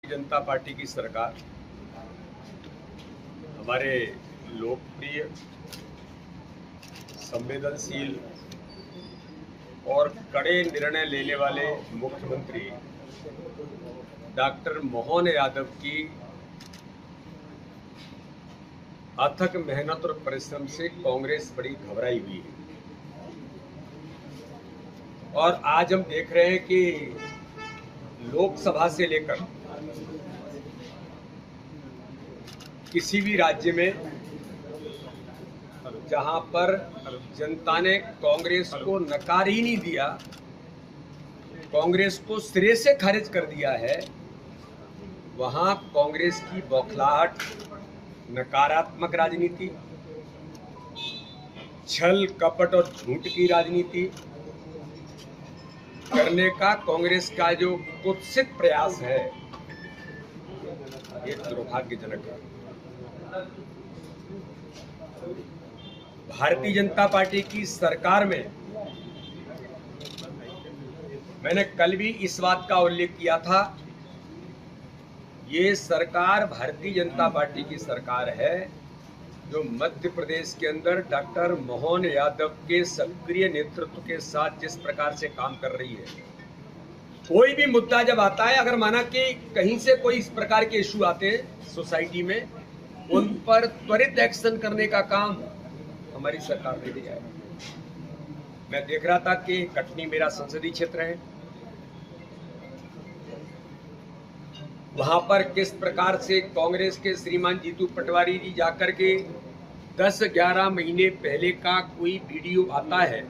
जनता party की सरकार हमारे लोकप्रिय, संवेदनशील और कड़े निर्णय लेने वाले मुख्यमंत्री डॉक्टर मोहन यादव की अथक मेहनत और परिश्रम से कांग्रेस बड़ी घबराई हुई है। और आज हम देख रहे हैं कि लोकसभा से लेकर किसी भी राज्य में जहां पर जनता ने कांग्रेस को नकार ही नहीं दिया, कांग्रेस को सिरे से खारिज कर दिया है, वहां कांग्रेस की बौखलाहट, नकारात्मक राजनीति, छल कपट और झूठ की राजनीति करने का कांग्रेस का जो कुत्सित प्रयास है, ये दुर्भाग्यजनक है। भारतीय जनता पार्टी की सरकार में मैंने कल भी इस बात का उल्लेख किया था, ये सरकार भारतीय जनता पार्टी की सरकार है जो मध्य प्रदेश के अंदर डॉक्टर मोहन यादव के सक्रिय नेतृत्व के साथ जिस प्रकार से काम कर रही है। कोई भी मुद्दा जब आता है, अगर माना कि कहीं से कोई इस प्रकार के इशू आते हैं सोसाइटी में, उन पर त्वरित एक्शन करने का काम हमारी सरकार ने किया है। मैं देख रहा था कि कटनी मेरा संसदीय क्षेत्र है, वहां पर किस प्रकार से कांग्रेस के श्रीमान जीतू पटवारी जी जाकर के 10-11 महीने पहले का कोई वीडियो आता है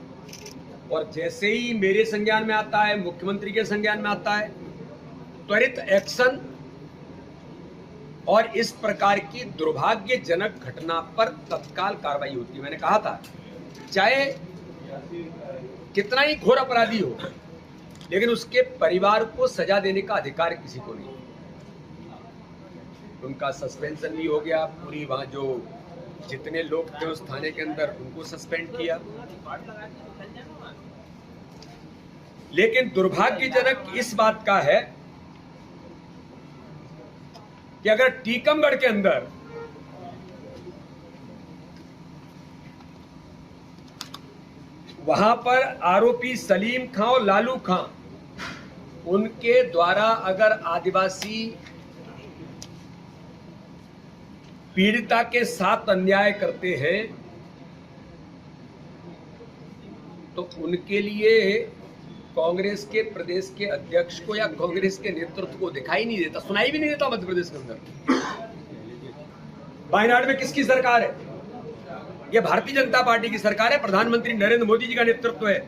और जैसे ही मेरे संज्ञान में आता है, मुख्यमंत्री के संज्ञान में आता है, त्वरित एक्शन और इस प्रकार की दुर्भाग्यजनक घटना पर तत्काल कार्रवाई होती है। मैंने कहा था, चाहे कितना ही घोर अपराधी हो, लेकिन उसके परिवार को सजा देने का अधिकार किसी को नहीं। उनका सस्पेंशन भी हो गया, पूरी वहां जो जितने लोग थे उस थाने के अंदर उनको सस्पेंड किया। लेकिन दुर्भाग्यजनक इस बात का है कि अगर टीकमगढ़ के अंदर वहां पर आरोपी सलीम खां और लालू खां, उनके द्वारा अगर आदिवासी पीड़िता के साथ अन्याय करते हैं तो उनके लिए कांग्रेस के प्रदेश के अध्यक्ष को या कांग्रेस के नेतृत्व को दिखाई नहीं देता, सुनाई भी नहीं देता। मध्य प्रदेश के अंदर वायनाड में किसकी सरकार है? यह भारतीय जनता पार्टी की सरकार है, प्रधानमंत्री नरेंद्र मोदी जी का नेतृत्व है।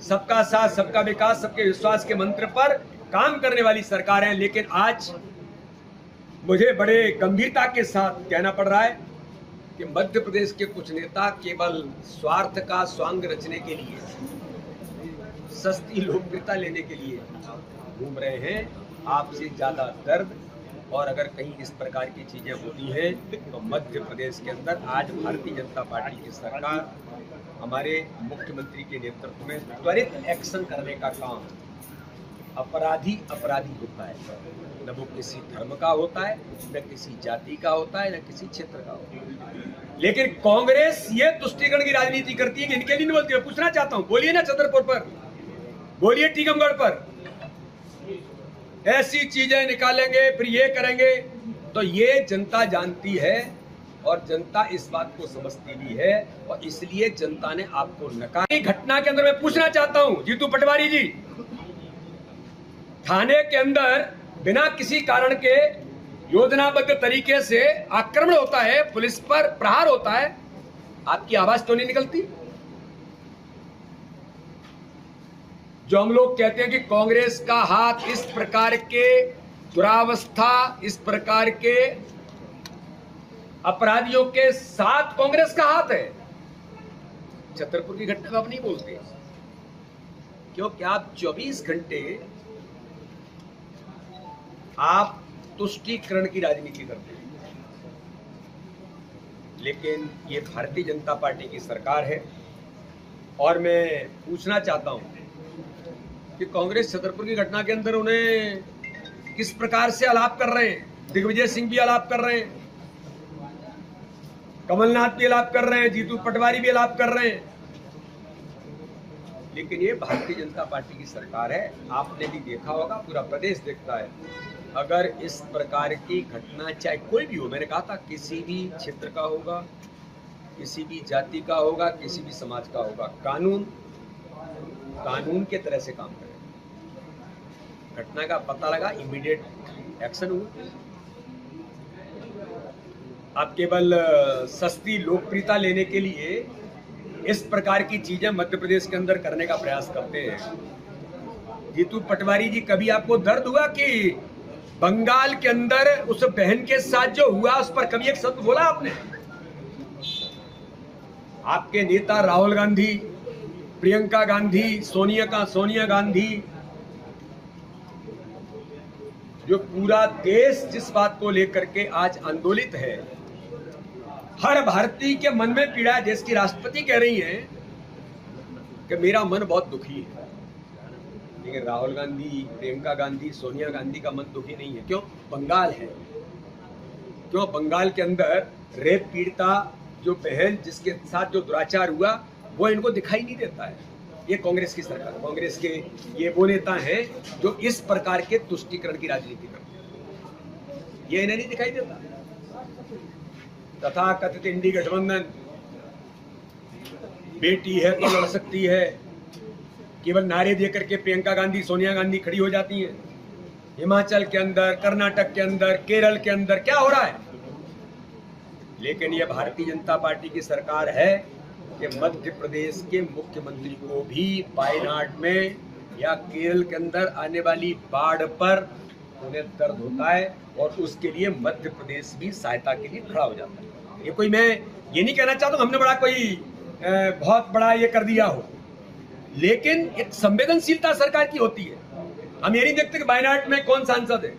सबका साथ, सबका विकास, सबके विश्वास के मंत्र पर काम करने वाली सरकार है। लेकिन आज मुझे बड़े गंभीरता के साथ कहना पड़ रहा है कि मध्य प्रदेश के कुछ नेता केवल स्वार्थ का स्वांग रचने के लिए, सस्ती लोकप्रियता लेने के लिए घूम रहे हैं। आपसे ज्यादा दर्द, और अगर कहीं इस प्रकार की चीजें होती हैं तो मध्य प्रदेश के अंदर आज भारतीय जनता पार्टी की सरकार हमारे मुख्यमंत्री के नेतृत्व में त्वरित एक्शन करने का काम, अपराधी होता है, न वो किसी धर्म का होता है, न किसी जाति का होता है, न किसी क्षेत्र का होता है। लेकिन कांग्रेस ये तुष्टीकरण की राजनीति करती है कि इनके लिए नहीं बोलती है। पूछना चाहता हूं, बोलिए ना छतरपुर पर, बोलिए टीकमगढ़ पर, ऐसी चीजें निकालेंगे फिर ये करेंगे, तो ये जनता जानती है और जनता इस बात को समझती भी है, और इसलिए जनता ने आपको नकार। घटना के अंदर मैं पूछना चाहता हूं, जीतू पटवारी जी, थाने के अंदर बिना किसी कारण के योजनाबद्ध तरीके से आक्रमण होता है, पुलिस पर प्रहार होता है, आपकी आवाज तो नहीं निकलती? जो हम लोग कहते हैं कि कांग्रेस का हाथ इस प्रकार के दुरावस्था, इस प्रकार के अपराधियों के साथ कांग्रेस का हाथ है, छतरपुर की घटना का आप नहीं बोलते, क्योंकि आप 24 घंटे आप तुष्टीकरण की राजनीति करते हैं। लेकिन ये भारतीय जनता पार्टी की सरकार है, और मैं पूछना चाहता हूं कि कांग्रेस छतरपुर की घटना के अंदर उन्हें किस प्रकार से आलाप कर रहे हैं। दिग्विजय सिंह भी आलाप कर रहे हैं, कमलनाथ भी आलाप कर रहे हैं, जीतू पटवारी भी आलाप कर रहे हैं, लेकिन ये भारतीय जनता पार्टी की सरकार है। आपने भी देखा होगा, पूरा प्रदेश देखता है। अगर इस प्रकार की घटना चाहे कोई भी हो, मैंने कहा था किसी भी क्षेत्र का होगा, किसी भी जाति का होगा, किसी भी समाज का होगा, कानून के तरह से काम करें। घटना का पता लगा, इमीडिएट एक्शन हुआ। आप केवल सस्ती लोकप्रियता लेने के लिए इस प्रकार की चीजें मध्य प्रदेश के अंदर करने का प्रयास करते हैं। जीतू पटवारी जी, कभी आपको दर्द हुआ कि बंगाल के अंदर उस बहन के साथ जो हुआ उस पर कभी एक शब्द बोला आपने? आपके नेता राहुल गांधी, प्रियंका गांधी, सोनिया गांधी, जो पूरा देश जिस बात को लेकर के आज आंदोलित है, हर भारतीय के मन में पीड़ा है। देश की राष्ट्रपति कह रही हैं कि मेरा मन बहुत दुखी है, लेकिन राहुल गांधी, प्रियंका गांधी, सोनिया गांधी का मन दुखी नहीं है। क्यों? बंगाल है। क्यों? बंगाल के अंदर रेप पीड़िता जो बहन जिसके साथ जो दुराचार हुआ वो इनको दिखाई नहीं देता है। ये कांग्रेस की सरकार, कांग्रेस के ये वो नेता हैं जो इस प्रकार के तुष्टीकरण की राजनीति करते हैं, ये इन्हें नहीं दिखाई देता। तथा कथित इंडी गठबंधन, बेटी है तो लड़ सकती है, केवल नारे देकर के प्रियंका गांधी, सोनिया गांधी खड़ी हो जाती हैं। हिमाचल के अंदर, कर्नाटक के अंदर, केरल के अंदर क्या हो रहा है? लेकिन यह भारतीय जनता पार्टी की सरकार है कि मध्य प्रदेश के मुख्यमंत्री को भी वायनाड में या केरल के अंदर आने वाली बाढ़ पर उन्हें दर्द होता है और उसके लिए मध्य प्रदेश भी सहायता के लिए खड़ा हो जाता है। ये कोई, मैं ये नहीं कहना चाहता हूं हमने बड़ा कोई बहुत बड़ा ये कर दिया हो, लेकिन एक संवेदनशीलता सरकार की होती है। हम ये नहीं देखते कि वायनाड में कौन सांसद है,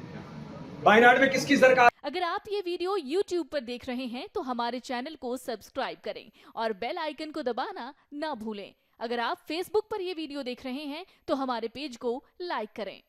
वायनाड में किसकी सरकार। अगर आप ये वीडियो YouTube पर देख रहे हैं तो हमारे चैनल को सब्सक्राइब करें और बेल आइकन को दबाना ना भूलें। अगर आप Facebook पर ये वीडियो देख रहे हैं तो हमारे पेज को लाइक करें।